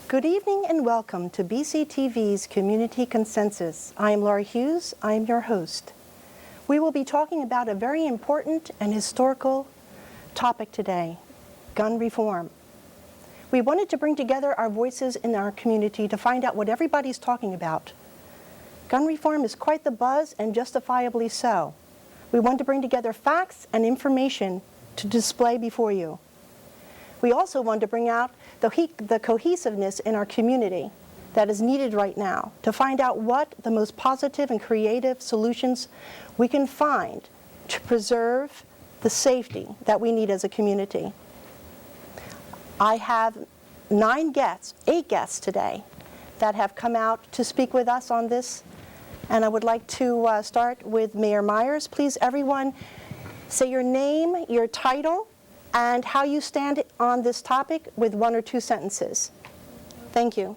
Good evening and welcome to BCTV's Community Consensus. I am Laura Hughes. I am your host. We will be talking about a very important and historical topic today, gun reform. We wanted to bring together our voices in our community to find out what everybody's talking about. Gun reform is quite the buzz, and justifiably so. We want to bring together facts and information to display before you. We also want to bring out the cohesiveness in our community that is needed right now to find out what the most positive and creative solutions we can find to preserve the safety that we need as a community. I have 8 guests today that have come out to speak with us on this, and I would like to start with Mayor Myers. Please, everyone, say your name, your title, and how you stand on this topic with 1 or 2 sentences. Thank you.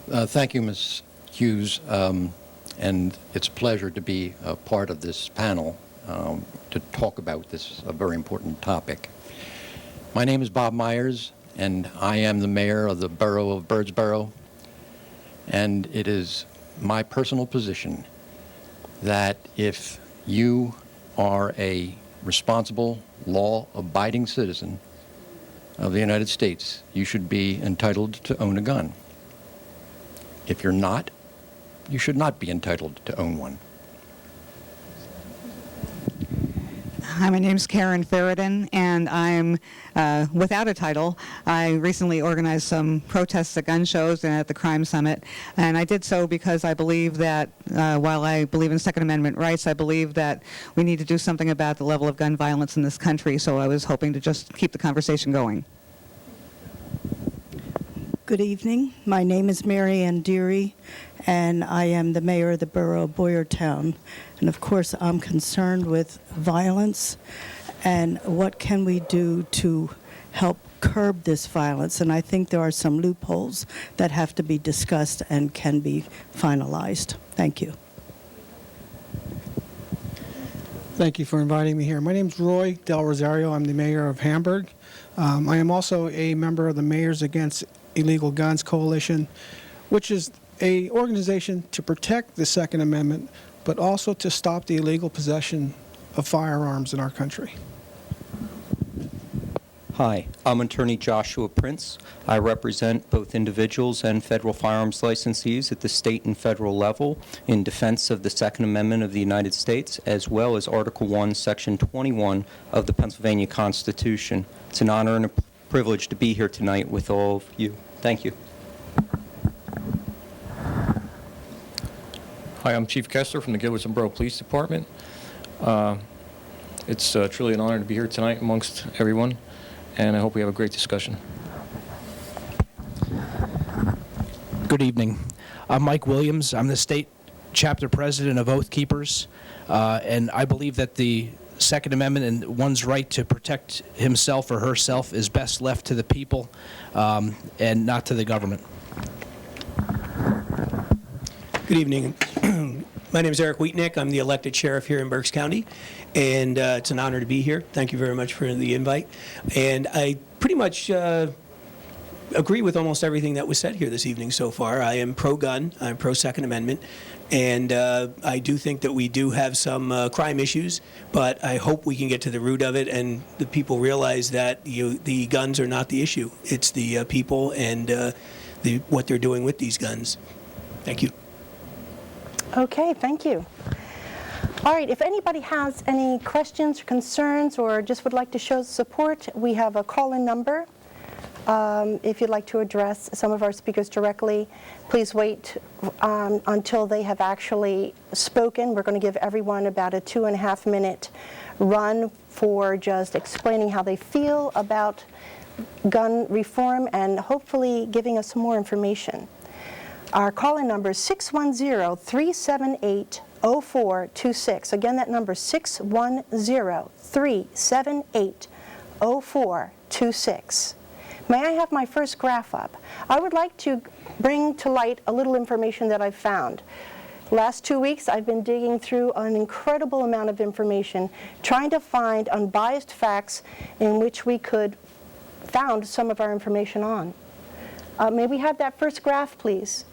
Thank you, Ms. Hughes, and it's a pleasure to be a part of this panel to talk about this very important topic. My name is Bob Myers, and I am the mayor of the borough of Birdsboro, and it is my personal position that if you are a responsible, law-abiding citizen of the United States, you should be entitled to own a gun. If you're not, you should not be entitled to own one. Hi, my name's Karen Ferridan, and I'm without a title. I recently organized some protests at gun shows and at the Crime Summit, and I did so because I believe that while I believe in Second Amendment rights, I believe that we need to do something about the level of gun violence in this country, so I was hoping to just keep the conversation going. Good evening. My name is Mary Ann Deary, and I am the mayor of the borough of Boyertown. And of course, I'm concerned with violence and what can we do to help curb this violence. And I think there are some loopholes that have to be discussed and can be finalized. Thank you. Thank you for inviting me here. My name is Roy Del Rosario. I'm the mayor of Hamburg. I am also a member of the Mayors Against Illegal Guns Coalition, which is an organization to protect the Second Amendment, but also to stop the illegal possession of firearms in our country. Hi, I'm Attorney Joshua Prince. I represent both individuals and federal firearms licensees at the state and federal level in defense of the Second Amendment of the United States, as well as Article 1, Section 21 of the Pennsylvania Constitution. It's an honor and a privilege to be here tonight with all of you. Thank you. Hi, I'm Chief Kessler from the Gilbertson Borough Police Department. It's truly an honor to be here tonight amongst everyone, and I hope we have a great discussion. Good evening. I'm Mike Williams. I'm the state chapter president of Oath Keepers, and I believe that the Second Amendment and one's right to protect himself or herself is best left to the people and not to the government. Good evening. My name is Eric Wheatnick. I'm the elected sheriff here in Berks County, and it's an honor to be here. Thank you very much for the invite. And I pretty much agree with almost everything that was said here this evening so far. I am pro-gun. I'm pro-Second Amendment. And I do think that we do have some crime issues, but I hope we can get to the root of it and the people realize that the guns are not the issue. It's the people and what they're doing with these guns. Thank you. Okay, thank you. All right, if anybody has any questions or concerns or just would like to show support, we have a call-in number. If you'd like to address some of our speakers directly, please wait until they have actually spoken. We're going to give everyone about a 2.5-minute run for just explaining how they feel about gun reform and hopefully giving us some more information. Our call-in number is 610-378-0426. Again, that number is 610-378-0426. May I have my first graph up? I would like to bring to light a little information that I've found. Last 2 weeks, I've been digging through an incredible amount of information, trying to find unbiased facts in which we could found some of our information on. May we have that first graph, please?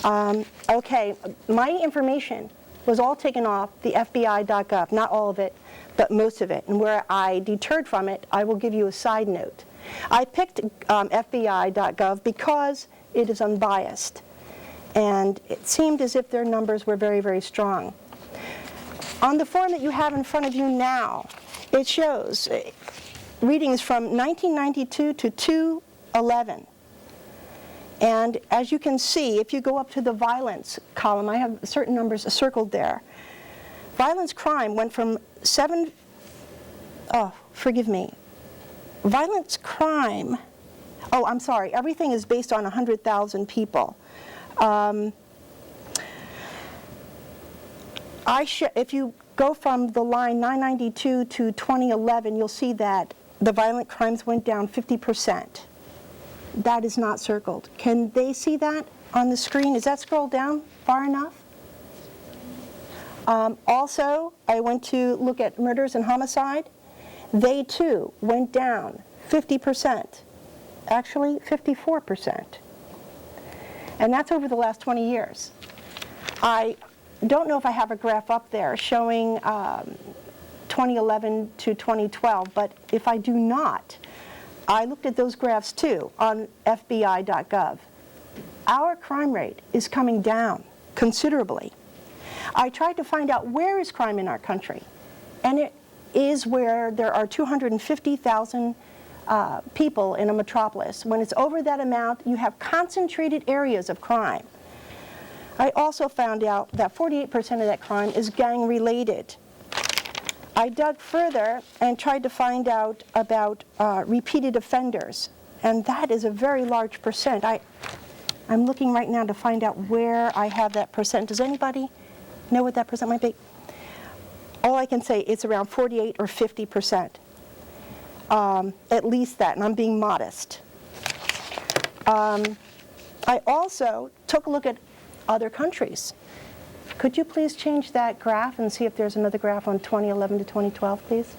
Okay, my information was all taken off the FBI.gov, not all of it, but most of it. And where I deterred from it, I will give you a side note. I picked FBI.gov because it is unbiased, and it seemed as if their numbers were very, very strong. On the form that you have in front of you now, it shows readings from 1992 to 2011. And as you can see, if you go up to the violence column, I have certain numbers circled there. Violence crime went from Violence crime, I'm sorry, everything is based on 100,000 people. If you go from the line 992 to 2011, you'll see that the violent crimes went down 50%. That is not circled. Can they see that on the screen? Is that scrolled down far enough? Also, I went to look at murders and homicide. They too went down 50%, actually 54%. And that's over the last 20 years. I don't know if I have a graph up there showing 2011 to 2012, but if I do not, I looked at those graphs too on FBI.gov. Our crime rate is coming down considerably. I tried to find out where is crime in our country, and it is where there are 250,000 people in a metropolis. When it's over that amount, you have concentrated areas of crime. I also found out that 48% of that crime is gang-related. I dug further and tried to find out about repeated offenders, and that is a very large percent. I'm looking right now to find out where I have that percent. Does anybody know what that percent might be? All I can say it's around 48 or 50%. At least that, and I'm being modest. I also took a look at other countries. Could you please change that graph and see if there's another graph on 2011 to 2012, please?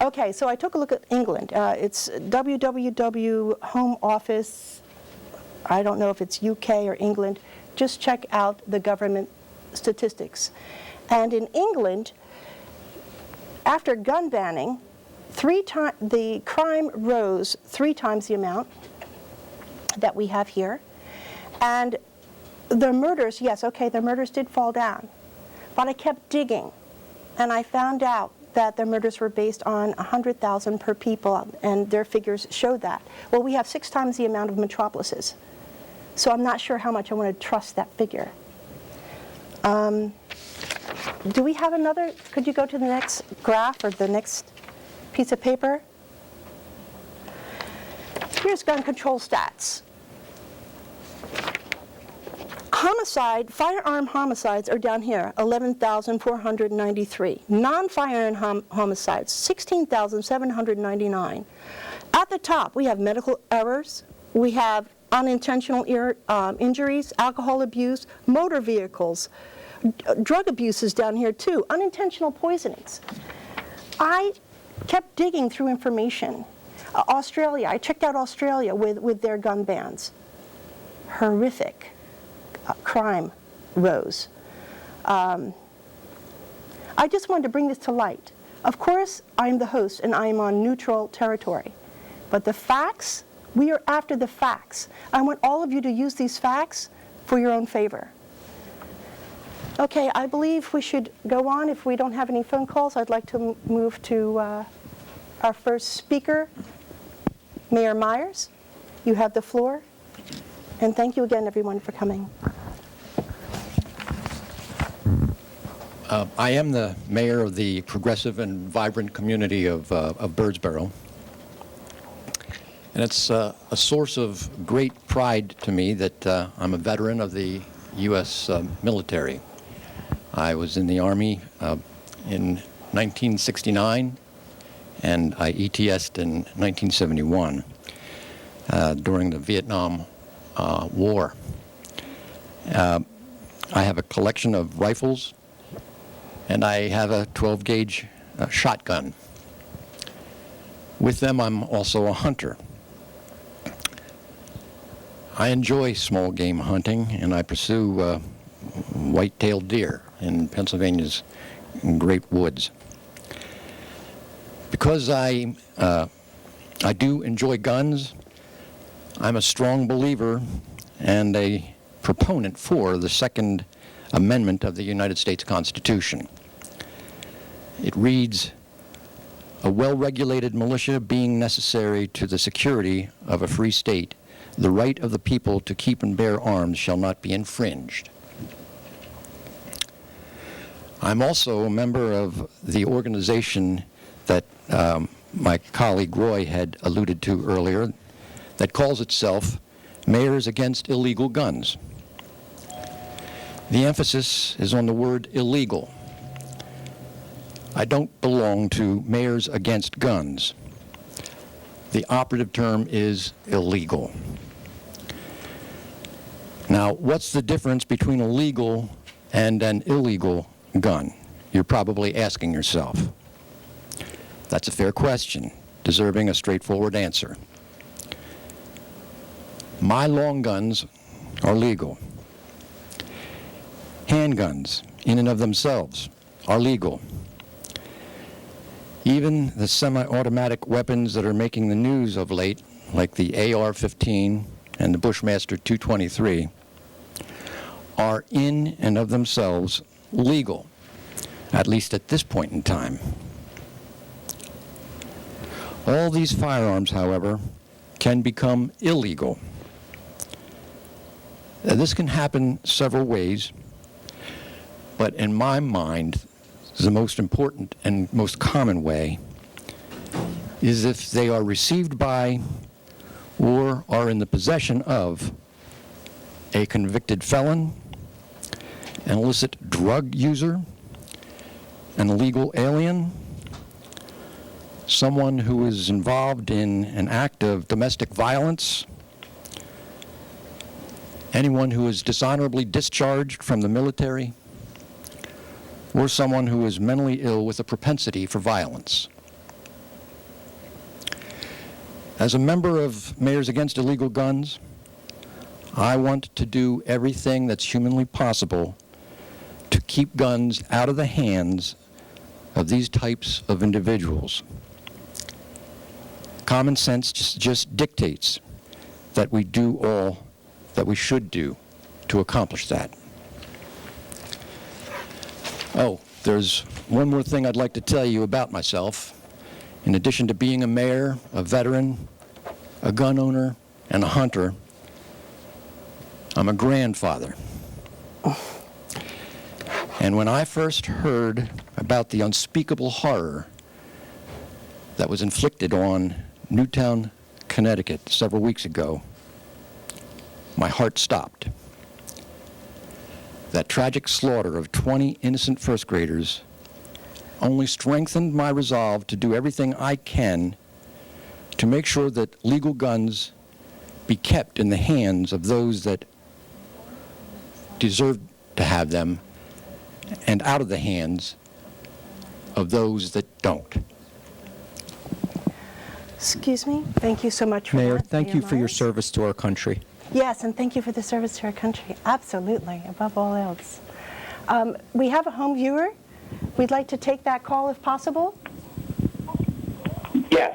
Okay, so I took a look at England. It's www Home Office. I don't know if it's UK or England. Just check out the government statistics. And in England, after gun banning, the crime rose 3 times the amount that we have here. And the murders, yes, okay, the murders did fall down. But I kept digging, and I found out that the murders were based on 100,000 per people, and their figures showed that. Well, we have 6 times the amount of metropolises. So I'm not sure how much I want to trust that figure. Do we have another? Could you go to the next graph or the next piece of paper? Here's gun control stats. Firearm homicides are down here, 11,493. Non-firearm homicides, 16,799. At the top, we have medical errors. We have unintentional injuries, alcohol abuse, motor vehicles, drug abuse is down here too, unintentional poisonings. I kept digging through information. Australia, I checked out Australia with their gun bans. Horrific. Crime rose. I just wanted to bring this to light. Of course, I'm the host and I'm on neutral territory. But the facts, we are after the facts. I want all of you to use these facts for your own favor. Okay, I believe we should go on. If we don't have any phone calls, I'd like to move to our first speaker, Mayor Myers. You have the floor. And thank you again, everyone, for coming. I am the mayor of the progressive and vibrant community of Birdsboro. And it's a source of great pride to me that I'm a veteran of the U.S. military. I was in the Army in 1969, and I ETS'd in 1971 during the Vietnam War. I have a collection of rifles, and I have a 12-gauge shotgun. With them, I'm also a hunter. I enjoy small game hunting, and I pursue white-tailed deer in Pennsylvania's great woods. Because I do enjoy guns, I'm a strong believer and a proponent for the Second Amendment of the United States Constitution. It reads, "A well-regulated militia being necessary to the security of a free state, the right of the people to keep and bear arms shall not be infringed." I'm also a member of the organization that my colleague Roy had alluded to earlier, that calls itself Mayors Against Illegal Guns. The emphasis is on the word illegal. I don't belong to Mayors Against Guns. The operative term is illegal. Now, what's the difference between a legal and an illegal gun? You're probably asking yourself. That's a fair question, deserving a straightforward answer. My long guns are legal. Handguns, in and of themselves, are legal. Even the semi-automatic weapons that are making the news of late, like the AR-15 and the Bushmaster 223, are in and of themselves legal, at least at this point in time. All these firearms, however, can become illegal. This can happen several ways, but in my mind, the most important and most common way is if they are received by or are in the possession of a convicted felon, an illicit drug user, an illegal alien, someone who is involved in an act of domestic violence, anyone who is dishonorably discharged from the military, or someone who is mentally ill with a propensity for violence. As a member of Mayors Against Illegal Guns, I want to do everything that's humanly possible to keep guns out of the hands of these types of individuals. Common sense just dictates that we do all that we should do to accomplish that. Oh, there's one more thing I'd like to tell you about myself. In addition to being a mayor, a veteran, a gun owner, and a hunter, I'm a grandfather. And when I first heard about the unspeakable horror that was inflicted on Newtown, Connecticut several weeks ago, my heart stopped. That tragic slaughter of 20 innocent first graders only strengthened my resolve to do everything I can to make sure that legal guns be kept in the hands of those that deserve to have them and out of the hands of those that don't. Excuse me. Thank you so much for Mayor, that. thank you for your Myers. service to our country. Yes, and thank you for the service to our country. Absolutely, above all else. We have a home viewer. We'd like to take that call if possible. Yes.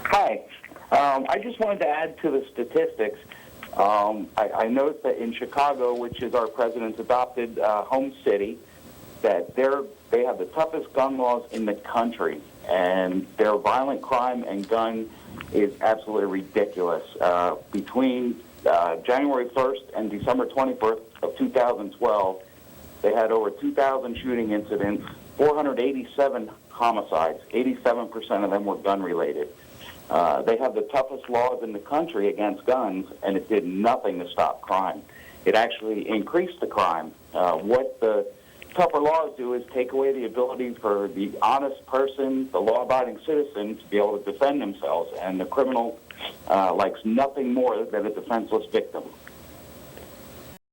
Hi. I just wanted to add to the statistics. I noticed that in Chicago, which is our president's adopted home city, that they have the toughest gun laws in the country, and their violent crime and gun is absolutely ridiculous. Between January 1st and December 21st of 2012, they had over 2,000 shooting incidents, 487 homicides. 87% of them were gun-related. They have the toughest laws in the country against guns, and it did nothing to stop crime. It actually increased the crime. What the tougher laws do is take away the ability for the honest person, the law-abiding citizen, to be able to defend themselves, and the criminal likes nothing more than a defenseless victim.